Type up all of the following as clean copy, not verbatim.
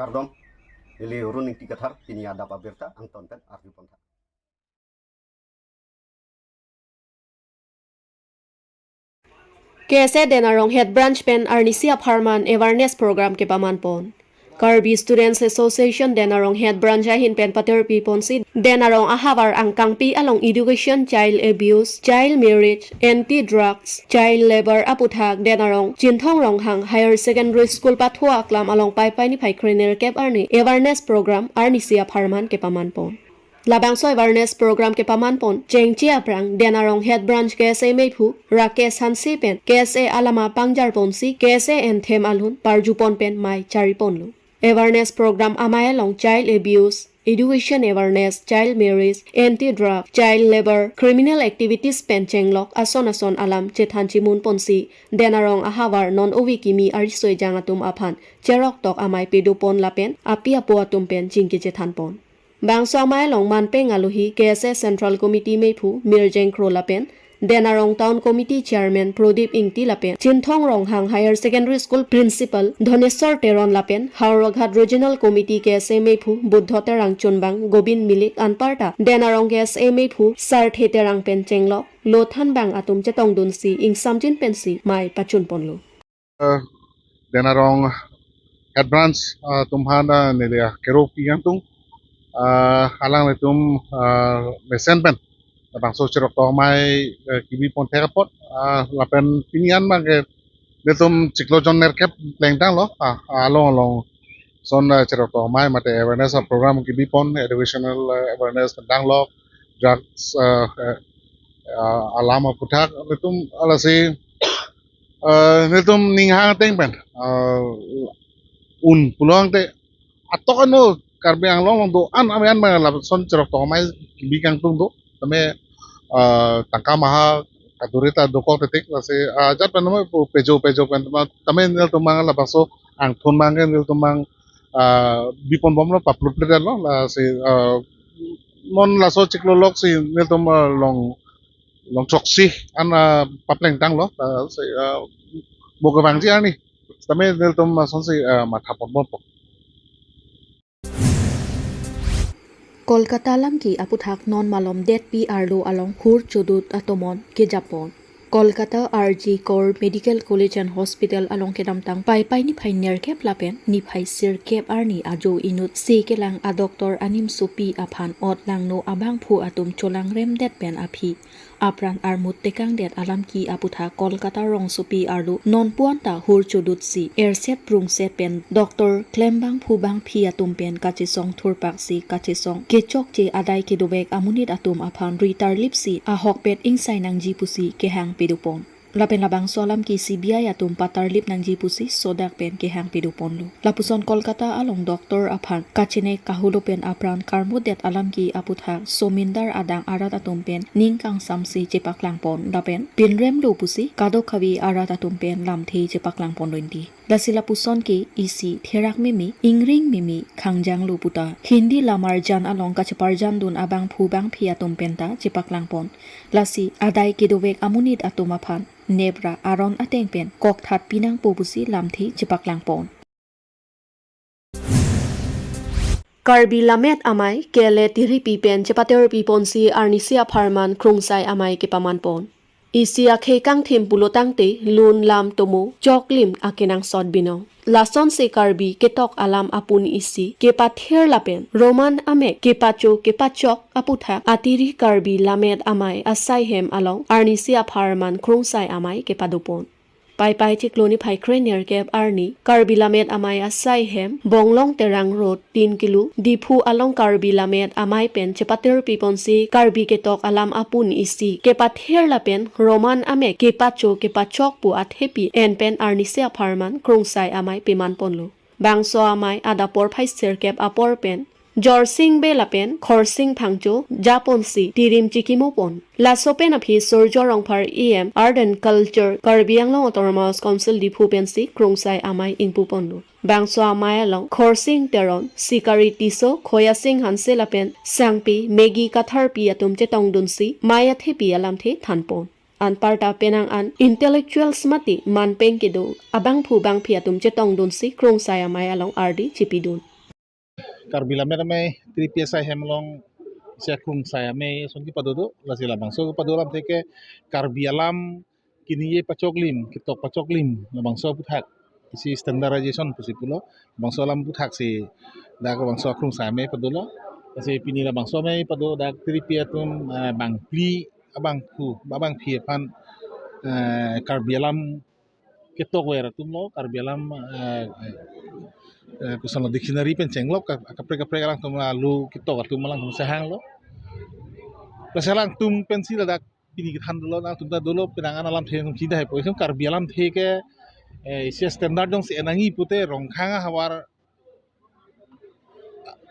Kardom ili runing tikathar tini ada pabirta ang tonten arju ponta. KSA Denarong Head Branch Pen Arnisia Parman Awareness Program ke pamanpon. Karbi Students Association Denarong Head Branch ahin pen pater pipon si Denarong ahavar ang kangpi along education, child abuse, child marriage, anti-drugs, child labor aputhak Denarong Jinthong Ronghang Higher Secondary School pathua aklam along pai ni pai kriner kep arni awareness program Arnisia Parman ke pamanpon. Labangso awareness program ke pamanpon jengchia prang Denarong Head Branch KSA Mephu Rakesh Hansi pen KSA Alama Pangjar ponsi KSA Enthem Alhun Parjupon pen mai charipon lu awareness program amaya long child abuse, education awareness, child marriage, anti-drug, child labor, criminal activities pen chenglok ason alam chethan chimun ponsi Denarong ahavar non ovikimi arisoi jangatum aphan cherok tok amai pedupon lapen api apo atum pen jingki chethan pon Bangso amay long manpe ngaluhi KSA Central Committee Mephu Mirjeng Kro Lapen, Denarong Town Committee Chairman Prodip Ingti Lapen, Jinthong Ronghang Higher Secondary School Principal Dhoneswar Teron Lapen, Hauraghat Regional Committee KSA Mephu Buddha Terang Chunbang Gobin Milik Anparta, Denarong KSA Mephu Sar Terang Pen Chenglok, Lothan Bang Atum Chetong Dunsi Ing Samjin Pensi Mai Pachun Ponlo. Denarong Head Branch Tumhana Nelia Keropi Yantung alang itum mesen pen bang so cerok to mai kibi pon terapot lapen pinian mang ke detum ciklojon nerkep lengtang lo along son cerok to mai mate awareness program kibi pon educational awareness tentang lo drugs alama putak detum alasi detum ninghang teng pen un pulang te atok ano Karbi Anglong do an amian mga son cerok to mai bikang tung do tame tangka maha kadurita do ko tetik lase jat pan mo pejo pan tame nil tumang labaso ang thon mangen nil tumang bipon bom lo paplur pleder lo lase mon laso ciklolok si nil tum long choksi an papleng tang lo se boga bangji ani tame nil tum son si mathapon bom Kolkata lam ki aputhak non malom det pi arlo along hur chudut atomon ke Japon. Kolkata RG Core Medical College and Hospital along ke damtang pai ni phai ner kep lapen ni phai sir kep arni ajo inut se ke lang a doctor anim supi aphan ot lang no abang phu atum cholang rem det pen aphi apran armut tekang det alam ki aputha Kolkata rong supi arlu non puanta hur chudut si airset prung se pen doctor klembang phu bang phi atum pen kachisong thurpak si kachisong kechok che adai ke dobek amunit atum aphan ritar lipsi a hokpet insai nang ji pusi ke hang pedupon lapen labang solam ki CBI atum patar lip nang ji pusi sodak pen ke hang pedupon lu lapuson Kolkata along doctor aphan kachine kahulo pen apran karmudet alam ki aputha somindar adang arat atum pen ningkang samsi chepak langpon lapen pinrem lu pusi kadok khawi arat atum pen lamthi chepak langpon lointi lasila puson ki isi therak mimi ingring mimi khangjang lu puta hindi lamar jan along kachapar jan dun abang phu bang phia tum penta chepak langpon lasi adai ki dowek amunit atum aphan nebra aron ateng pen kok that pinang pubusi lamthi chepak langpon Karbi lamet amai kele tiri pipen chepater piponsi Arnisia Parman krungsai amai ke pamanpon Isia khekang thim pulotang te lun lam tomo choklim akenang sot bino lason se Karbi ketok alam apun isi ke pather lapen roman ame ke pacho ke pachok aputha atiri Karbi lamet amai asai hem along Arnisia Parman krungsai amai ke padupon pai chikloni phai krenier kep arni Karbi lamet amai asai hem bonglong terang road 3 kilo dipu along Karbi lamet amai pen chepater piponsi Karbi ketok alam apun isi ke pather lapen roman ame ke pacho ke pachok pu athepi en pen Arnisia Parman krungsai amai piman ponlo bangso amai adapor phai ser kep apor pen Jorsing be lapen khorsing phangcho japonsi tirim chikimopon lasopen aphi sorjorong phar art and culture Karbi Anglong Autonomous Council dipupensi krungsai amai ingpuponlu bangso amai along khorsing teron sikari tiso khoyasing hanse lapen sangpi megi katharpi atum chetong dunsi maya thepi alamthe thanpon anparta penang an intellectuals mati manpeng kedo abang phu bang phiatum chetong dunsi krungsai amai along ardi chipidun Karbi Anglong tripia hemlong sia kung saya me son ki padodo la sila bang so padolam teke Karbi alam kini ye pacoklim kitok pacoklim la bang so puthak isi standardization pusi pulo bang so alam puthak si da ko bang so kung saya me padola kasi pini la bang so me pado da tripia tum bang pli abang ku babang phi pan Karbi alam kitok wera tum lo Karbi alam kusano dictionary pen cenglok kapre lang tum lu kitok tum lang tum sahang lo Kasalang tum pensil dak pini kan dulu na tum da dulu penangan alam the tum cida hai po isum Karbi alam the ke isi standard dong si enangi pute rongkhanga hawar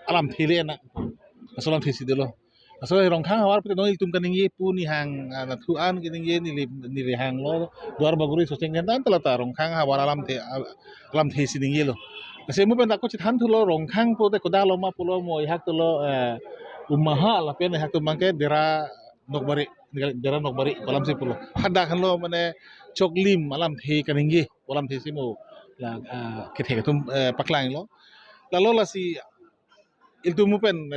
alam thele na asalam the si dulu asal rongkhanga hawar pute nong tum kaningi pu ni hang na thuan kiningi ni le hang lo duar baguri soseng dan tala ta rongkhanga hawar alam the si ningi lo kasi mo pen ako chithan thulo rongkhang pute kodalo ma pulo mo ihak tulo umaha la pen hak tu mangke dera nokbari kolam si pulo hada kan lo mane choklim malam the kaningi kolam the si mo la kethe tum paklang lo lalo la si iltu mu pen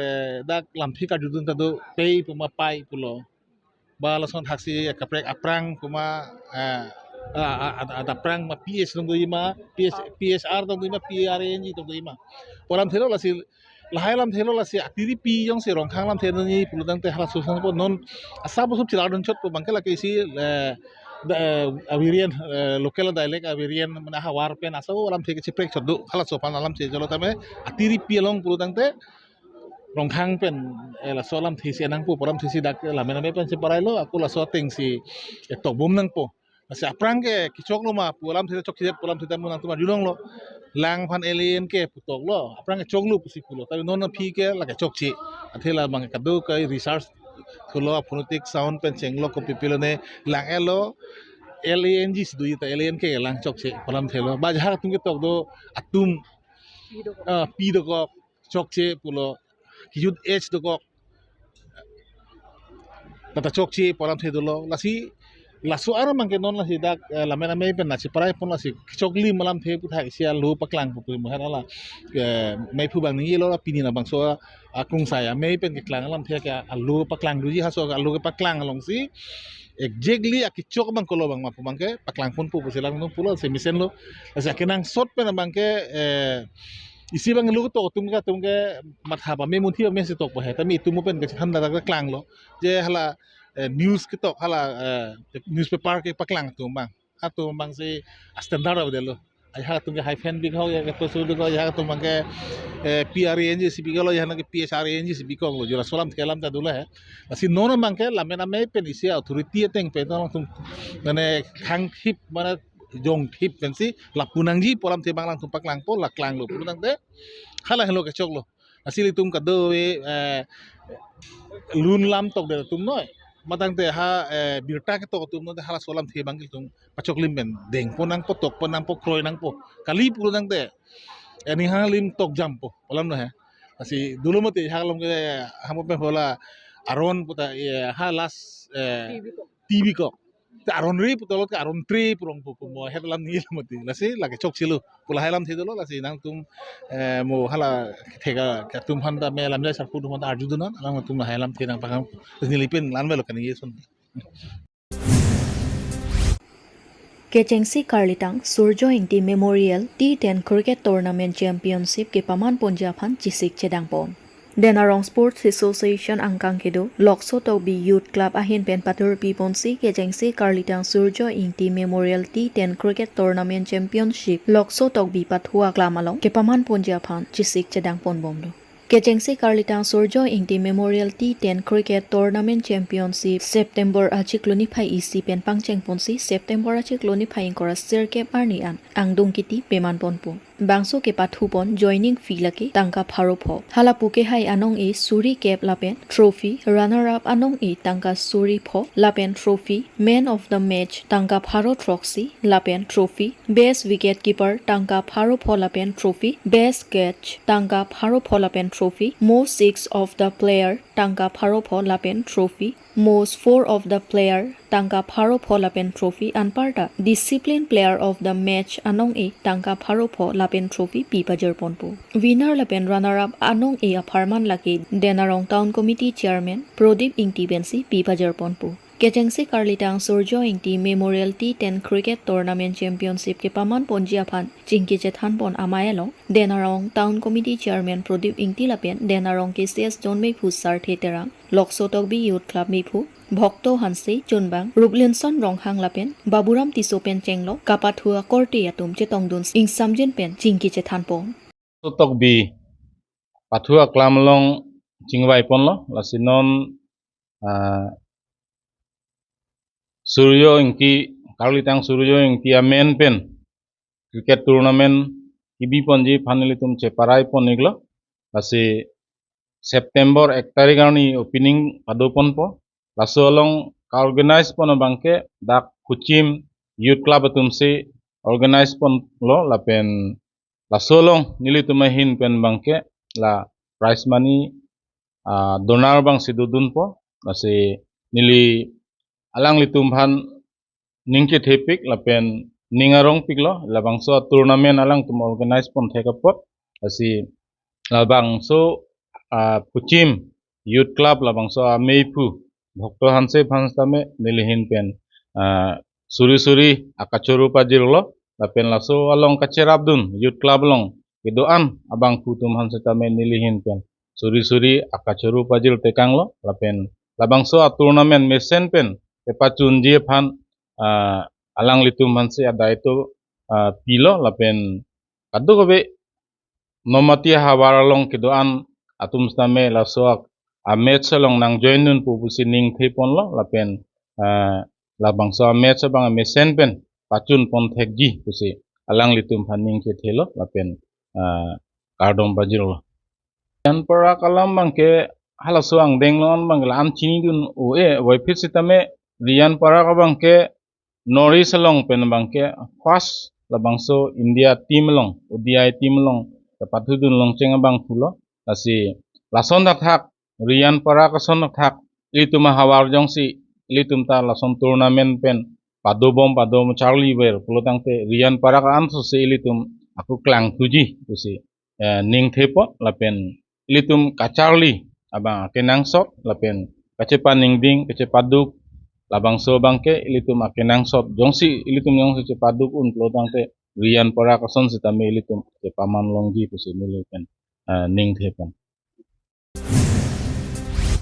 dak lam thi ka judun ta do pei puma pai pulo ba la son hak si kaprek aprang puma ada prang ma PS tong do ima PSR tong do ima PRNG tong do ima kolam thelo la si lahai lam thelo la si atiri pi yong si rongkhang lam thelo ni puludang te hala susan po non asa bo sub chilar don chot po bangkala ke si avirian local dialect avirian mana hawar pen asa lam theke chiprek chodu hala sopan alam che jolo tame atiri pi long puludang te rongkhang pen la so lam thisi nang po poram thisi dak la mena me pen si parai lo aku la so teng si tok bum nang po si aprang ke kichok lo ma pulam thile chok khidep pulam thita munang tuma julong lo lang phan alien ke putok lo aprang ke chok lu pusi pulo tabi non phi ke la ke chok chi athela mang kadu ka research thulo phonetic sound pen chenglo ko pipilo ne lang elo alien ji sidu ita alien ke lang chok chi pulam thelo ba jha tum ke tok do atum pi do ko chok chi pulo kijut h do ko tata chok chi pulam thedolo lasi lasu ara mangke non la sidak la mena me pen na si parai pon la si chokli malam the pu thak sia lu paklang pu mo hala mai phu bang ni lo la pini na bang so akung saya me pen ke klang lam the ka alu paklang du ji ha so alu ke paklang long si exactly akichok bang kolo bang ma pu bang ke paklang pun pu silang no pulo se misen lo sa kenang sot pen bang ke isi bang lu to tum ke matha ba me mun thi me se tok pa he ta mi tum pen ke han da klang lo je hala news kitok hala newspaper ke paklang tu bang atu bang si standard of delo ai ha tum ke high fan big ho ya ke so do ya tum bang ke PRNG si bigalo ya na ke PSRNG si bikong lo jura solam kelam ta dula he asi nono bang ke la mena me pen isi authority teng pe to tum mane khang thip mana jong thip pen si la punang ji polam te bang lang tum paklang po la klang lo punang te hala hello ke chok lo asili tum ka do lun lam tok de tum noi matang te ha birta ke to tum no hala solam the bangil tum pachok lim ben deng ponang po tok ponang po kroy nang po kali pu nang te ani ha lim tok jam po polam no he asi dulu mate ha lam ke hamo pe bola aron puta ha las TV ko te aron ri putolot ka aron tri purong po mo he lam ni mate lasi lage chok silu pula halam the dolo lasi nang tum mo hala thega ka tum handa me lam ja sarpu tum arju dunon alang tum halam the nang pakam nilipin lan melo kan ye son Kechengsi Karlitang Surjo Ingti Memorial T10 Cricket Tournament Championship ke paman ponjaphan chisik chedangpon Denarong Sports Association angkang kedo Lokso Tobi Youth Club ahin pen patur piponsi Kechengsi Karlitang Surjo Ingti Memorial T10 Cricket Tournament Championship Lokso Tobi pathua klamalong ke paman ponjaphan chisik chedangpon bomdo Kechengsi Karlitang Surjo Ingti Memorial T10 Cricket Tournament Championship September achikloni phai isi pen pangcheng ponsi September achikloni phai kora sirkep arni angdung kiti peman ponpo bangso ke pathupon joining fee laki tangka pharopho hala puke hai anong e suri cap lapen trophy runner up anong e tangka suri pho lapen trophy man of the match tangka pharo trophy lapen trophy best wicket keeper tangka pharo pho lapen trophy best catch tangka pharo pho lapen trophy most six of the player tangka pharo pho lapen trophy most four of the player tangka pharo pho lapen trophy anparta discipline player of the match anong e tangka pharo pho lapen trophy pi pajer ponpo winner lapen runner up anong e apharman laki denarong town committee chairman Prodip Ingti Bensi pi pajer ponpo Kejengsi Karlitang Surjo Ingti Memorial T10 Cricket Tournament Championship ke paman ponjia phan chingki chethan pon amayalong denarong town committee chairman Prodip Ingti lapen denarong KCS John Mephu sar theterang Loksotok bi youth club Mephu Bhokto Hansi Chunbang Rublinson Ronghang lapen Baburam Tisopen Chenglo Kapathua Korte Atum Chetongdun ing samjin pen chingki chethan pon Tutok bi pathua klamlong chingwai ponlo lasinon Suryo ingki Karlitang Suryo ingki amen pen cricket tournament ibi ponji phanilitum cheparai pon iglo lasi September 1 tarik ni opening padopon po laso along organize pon bangke dak kuchim youth club atumsi organize pon lo lapen laso long nilitumahin pen bangke la prize money donar bang sidudun po lasi nili alang litumhan ningke thepik lapen ningarong piklo labangso tournament alang tum organize pon thekapot asi labangso puchim youth club labangso meipu bhokto hanse phanstame nilihin pen suri suri akachoru pajirlo lapen laso along kacherabdun youth club long kedoan abang putum hanse tame nilihin pen suri suri akachoru pajil tekanglo lapen labangso tournament mesen pen pepacun dia phan alang litum hanse ada itu pilo lapen kadu kobe nomati hawaralong kedoan atum stame lasoak match long nang join nun pupusi ning thepon lo lapen labangso match bang mesen pen pacun pon thekji pusi alang litum phan ning ke thelo lapen kardom bajil lo yan para kalam bangke halaso ang denglon bangla am chini dun oe waiphit sitame rian para ka bangke Nori selong pen bangke first labangso India team long ODI team long patudun long ceng bang pulo lasi lason dak hak rian para kason dak hak lituma hawar jong si litum ta lason tournament pen padobom Charlie wer pulo tangte rian para ka anso si litum aku klang tuji tusi ning thepo lapen litum ka Charlie abang kenang sok lapen kacepan ning ding kecepaduk labangso bangke ilitum akenang sot jongsi ilitum yong cepaduk un plotangte rian para kason sitame ilitum paman longji pusi milupen ning thepan